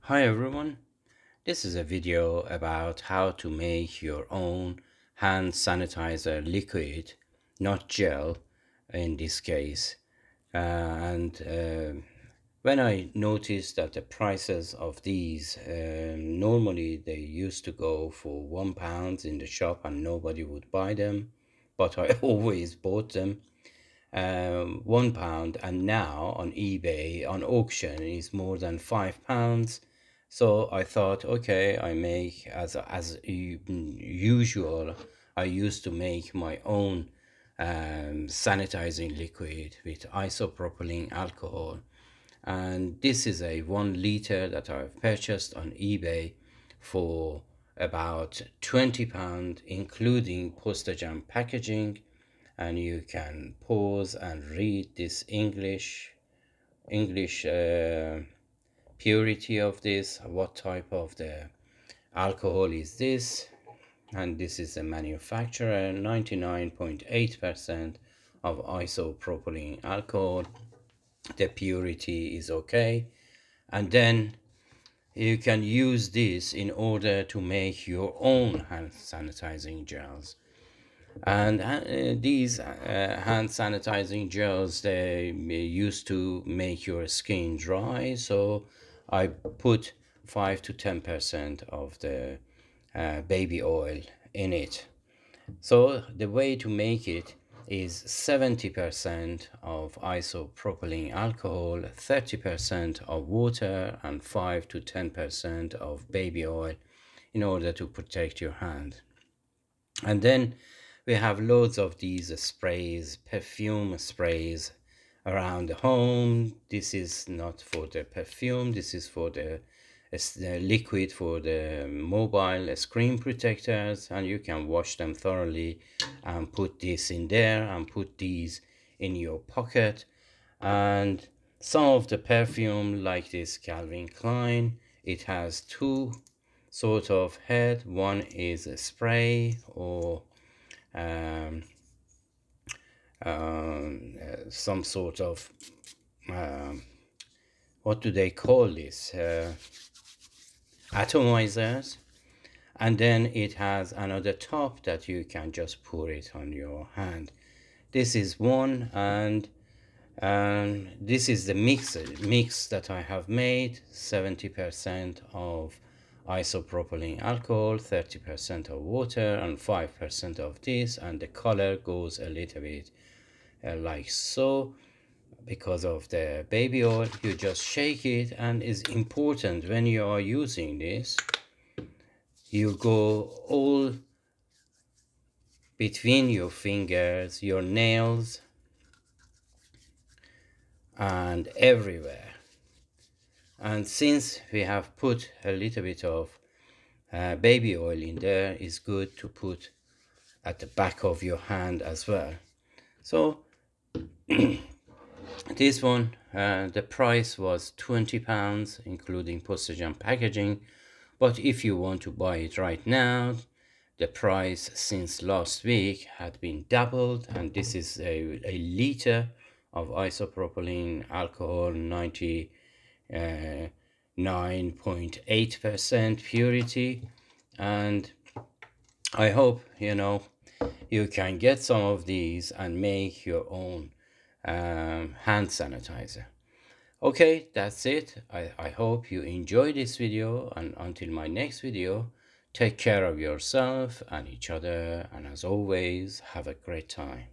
Hi everyone, this is a video about how to make your own hand sanitizer liquid, not gel in this case. And when I noticed that the prices of these, normally they used to go for £1 in the shop and nobody would buy them, but I always bought them. £1, and now on eBay on auction is more than £5. So I thought, okay, I make usual. I used to make my own sanitizing liquid with isopropylene alcohol, and this is a 1 liter that I've purchased on eBay for about £20, including postage and packaging. And you can pause and read this English purity of this, what type of the alcohol is this, and this is the manufacturer, 99.8% of isopropylene alcohol. The purity is okay, and then you can use this in order to make your own hand sanitizing gels. And these hand sanitizing gels, they used to make your skin dry, so I put 5 to 10% of the baby oil in it. So the way to make it is 70% of isopropylene alcohol, 30% of water, and 5 to 10% of baby oil in order to protect your hand. And then we have loads of these sprays, perfume sprays around the home. This is not for the perfume, this is for the liquid for the mobile screen protectors, and you can wash them thoroughly and put this in there and put these in your pocket. And some of the perfume, like this Calvin Klein, it has two sort of head. One is a spray or um, some sort of what do they call this, atomizers, and then it has another top that you can just pour it on your hand. This is one, and this is the mix that I have made. 70% of isopropylene alcohol, 30% of water, and 5% of this, and the color goes a little bit like so. Because of the baby oil, you just shake it, and it's important when you are using this, you go all between your fingers, your nails, and everywhere. And since we have put a little bit of baby oil in there, it's good to put at the back of your hand as well. So this one, the price was £20, including postage and packaging. But if you want to buy it right now, the price since last week had been doubled, and this is a liter of isopropylene alcohol, 99.8% purity. And I hope you can get some of these and make your own hand sanitizer. Okay, that's it. I hope you enjoyed this video, and until my next video, take care of yourself and each other, and as always, have a great time.